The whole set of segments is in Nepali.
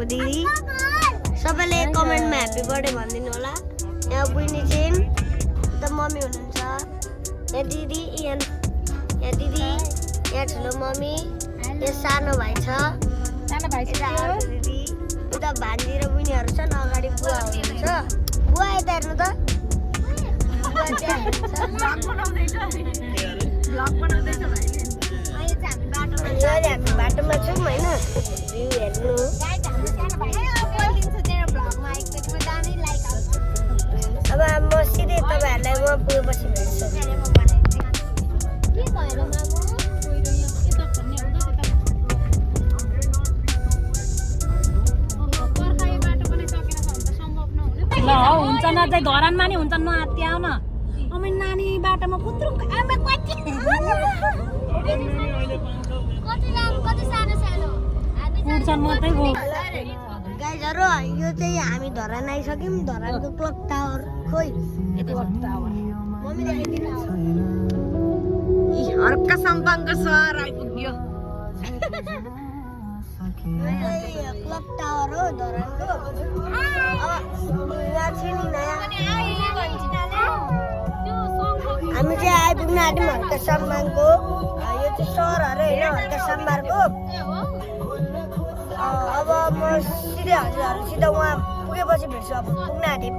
दिदी सबैले कमेन्टमा ह्यापी बर्थडे भनिदिनु होला। यहाँ बुइनी छिन् त मम्मी हुनुहुन्छ, यहाँ दिदी यहाँ ठुलो मम्मी, यहाँ सानो भाइ छ, दिदी उता भान्जी र बुइनीहरू छन्, अगाडि बुवा हुनुहुन्छ। बुवा यता हेर्नु त, हामी बाटोमा छौँ होइन, भ्यू हेर्नु। अब म सिधै तपाईँहरूलाई म पुगेपछि भेट्छु। ल हुन्छ न चाहिँ धरानमा नि हुन्छ नआत्ति आउन अमै नानी बाटोमा पुत्रुङ आमे कति पुग्छन् मात्रै हो। गाइजहरू यो चाहिँ हामी धरान आइसक्यौँ। धरानको क्लक टावर खोइ क्लक टावर अर्का सम्पाङको सहर आइपुग्यो। क्लक टावर हो धरानको। हामी चाहिँ आइपुग्न आँट्यौँ हर्का सम्मानको। यो चाहिँ सहर अरे होइन, हर्का सम्मारको। अब म सिधै हजुरहरूसित उहाँ पुगेपछि भेट्छु। अब पुग्न आँट्यौँ।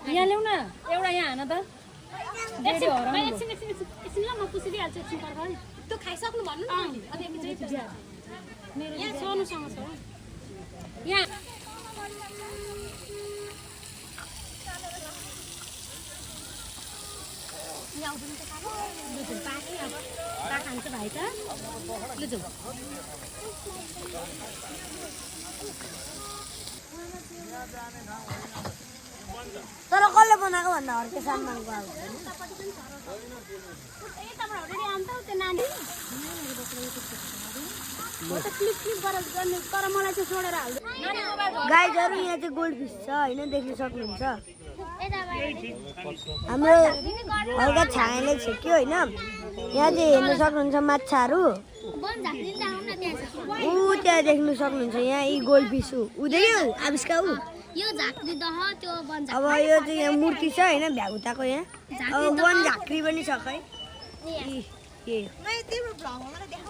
यहाँ ल्याउ न एउटा यहाँ हान त त्यो खाइसक्नु भन्नु यहाँ सोनुसँग छ यहाँ खान्छ भाइ त तर कसले बनाएको भन्दा हर्के सम्मानको अब गाइजहरू यहाँ चाहिँ गोल्ड फिस छ होइन, देख्न सक्नुहुन्छ। हाम्रो हल्का छायाले छेक्यो होइन। यहाँ चाहिँ हेर्न सक्नुहुन्छ माछाहरू। ऊ त्यहाँ देख्न सक्नुहुन्छ, यहाँ यी गोल्ड फिस ऊ देख्यो आविष्का ऊ। अब यो चाहिँ यहाँ मूर्ति छ होइन भ्यागुताको। यहाँ अब वन झाँक्री पनि छ खै।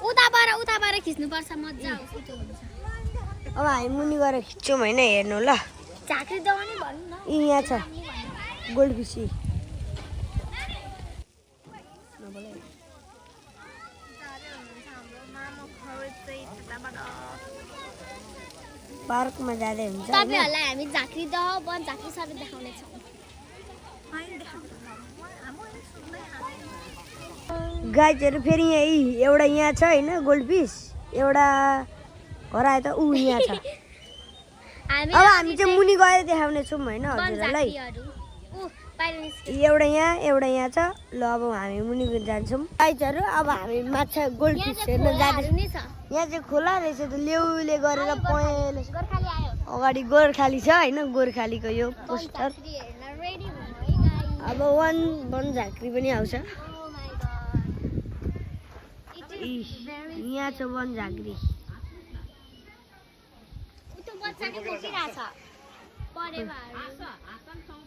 उताबाट खिच्नुपर्छ मजा आउँछ। अब हामी मुनि गएर खिच्छौँ होइन, हेर्नु ल। झाँक्री दबाउने भन्नु न। यहाँ छ गोल्ड फिस। पार्कमा जाँदै हुन्छ। तपाईहरुलाई हामी झाँक्री दह वन झाँक्री सबै देखाउने छौं। गाइजहरु फेरि एउटा यहाँ छ हैन गोल्ड फिस, एउटा हराए त उ यहाँ छ। अब हामी चाहिँ मुनि गएर देखाउने छौं हैन हजुरहरुलाई। एउटा यहाँ छ। ल अब हामी मुनि जान्छौं। गाइजहरु अब हामी माछा गोल्ड फिस हेर्न जाँदैछौं। यहाँ चाहिँ खोला रहेछ त, लेउले गरेर पहेँलो गोर्खाली आयो। अगाडि गोर्खाली छ हैन, गोर्खालीको यो पोस्टर। अब वन झाँक्री पनि आउँछ। यहाँ छ वन झाँक्री।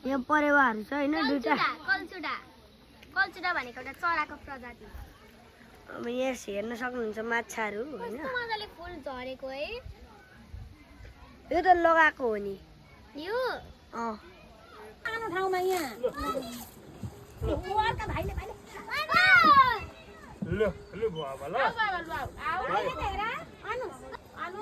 यहाँ परेवाहरू छ हैन दुईटा। कल्चुडा भनेको एउटा चराको प्रजाति। अब यहाँ हेर्न सक्नुहुन्छ माछाहरू हैन। मजाले फुल झरेको है। यो त लगाएको हो नि यो। आनो ठाउँमा यहाँ अर्का भाइले ल ल बाबा ल आउ हेर आनु आनु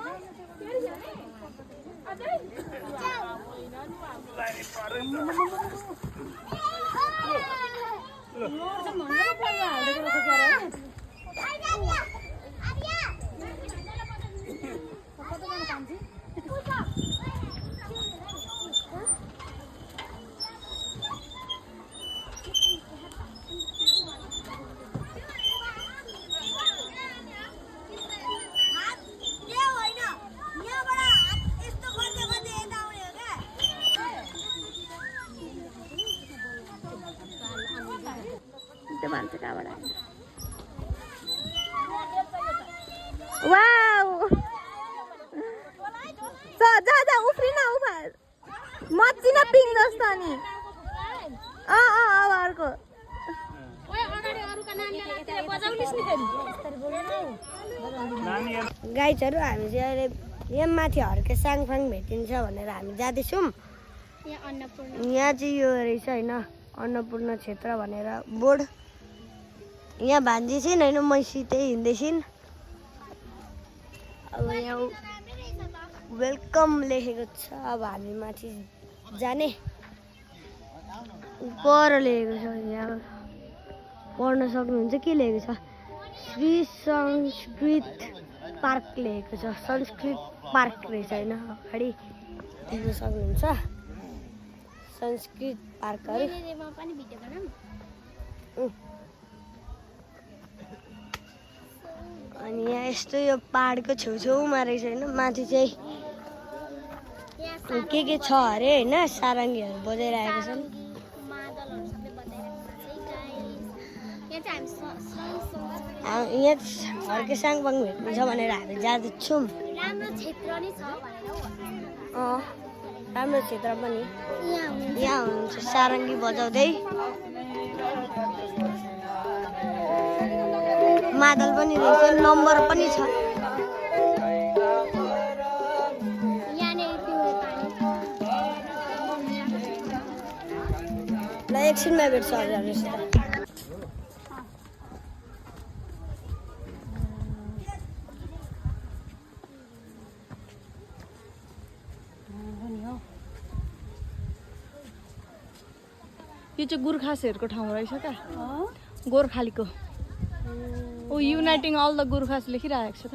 त्यो मान्छे कहाँबाट आयो वाउ जा जा जा उफ्रिन उफार मच्चिन पिङ जस्तो नि अब अर्को गाइजहरू हामी चाहिँ अहिले यहाँ माथि हर्के साङफाङ भेटिन्छ भनेर हामी जाँदैछौँ यहाँ चाहिँ यो रहेछ होइन अन्नपूर्ण क्षेत्र भनेर बोर्ड यहाँ भान्जी छिन् होइन मैसी त्यही हिँड्दैछिन् अब यहाँ वेलकम लेखेको छ अब हामी माथि जाने पर लेखेको छ यहाँ पढ्न सक्नुहुन्छ के लेखेको छ श्री संस्कृत पार्क लेखेको छ संस्कृत पार्क रहेछ होइन अगाडि देख्न सक्नुहुन्छ संस्कृत पार्कहरू अनि यहाँ यस्तो यो पहाडको छेउछेउमा रहेछ होइन माथि चाहिँ के छ अरे होइन सारङ्गीहरू बजाइरहेको छन् यहाँ हर्के साङपाङ भेट्नु छ भनेर हामी जाँदैछौँ राम्रो क्षेत्र पनि यहाँ हुनुहुन्छ सारङ्गी बजाउँदै मादल पनि रहेछ नम्बर पनि छ ल एकछिनमा भेट्छ हजुरहरूसित यो चाहिँ गोर्खासहरूको ठाउँ रहेछ क्या गोर्खालीको ओ युनाइटिङ अल द गोर्खास लेखिरहेको छ त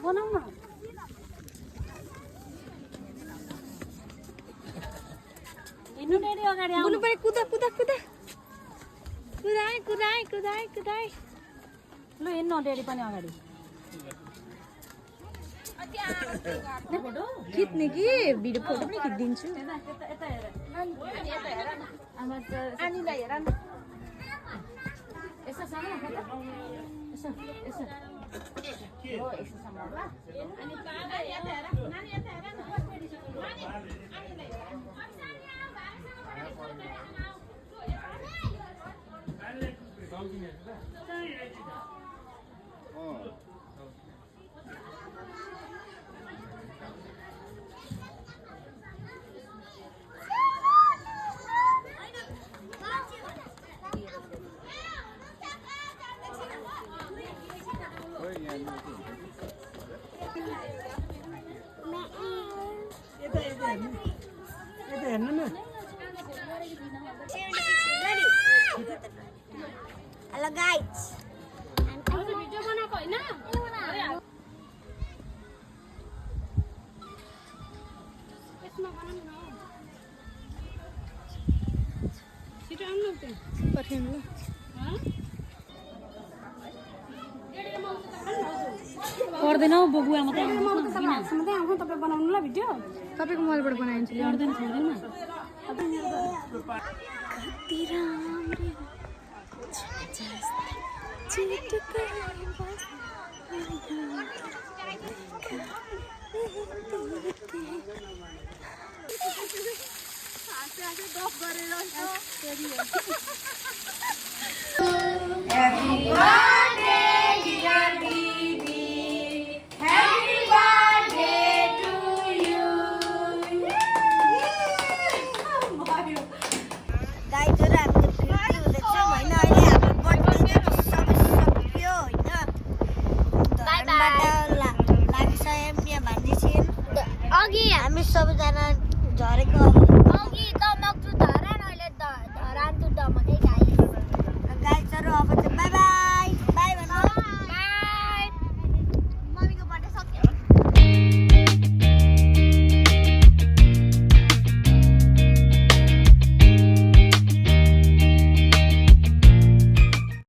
बनाऊ न हेर्नु डेडी अगाडि आउनु कुदा कुदा कुदा कुदाए कुदाए कुदाए कुदाए ल हेर्नु डेडी पनि अगाडि खिच्ने कि भिडियो फोटो पनि खिचिदिन्छु आनीलाई हेर न यसो सँग यसो यसो हो यसो सँग ल अनि पादा यता हेर नानी यता हेर न आनीलाई हेर हेलो गाइज भिडियो बनाएको होइन यसमा बनाउनु न छिटो आउनु न पर्खिनु पर्दैन हौ बबुआ मात्रै मात्रै आउँछ तपाईँ बनाउनु ल भिडियो तपाईँको मोबाइलबाट बनाइन्छ पर्दैन छोड्दैन Happy birthday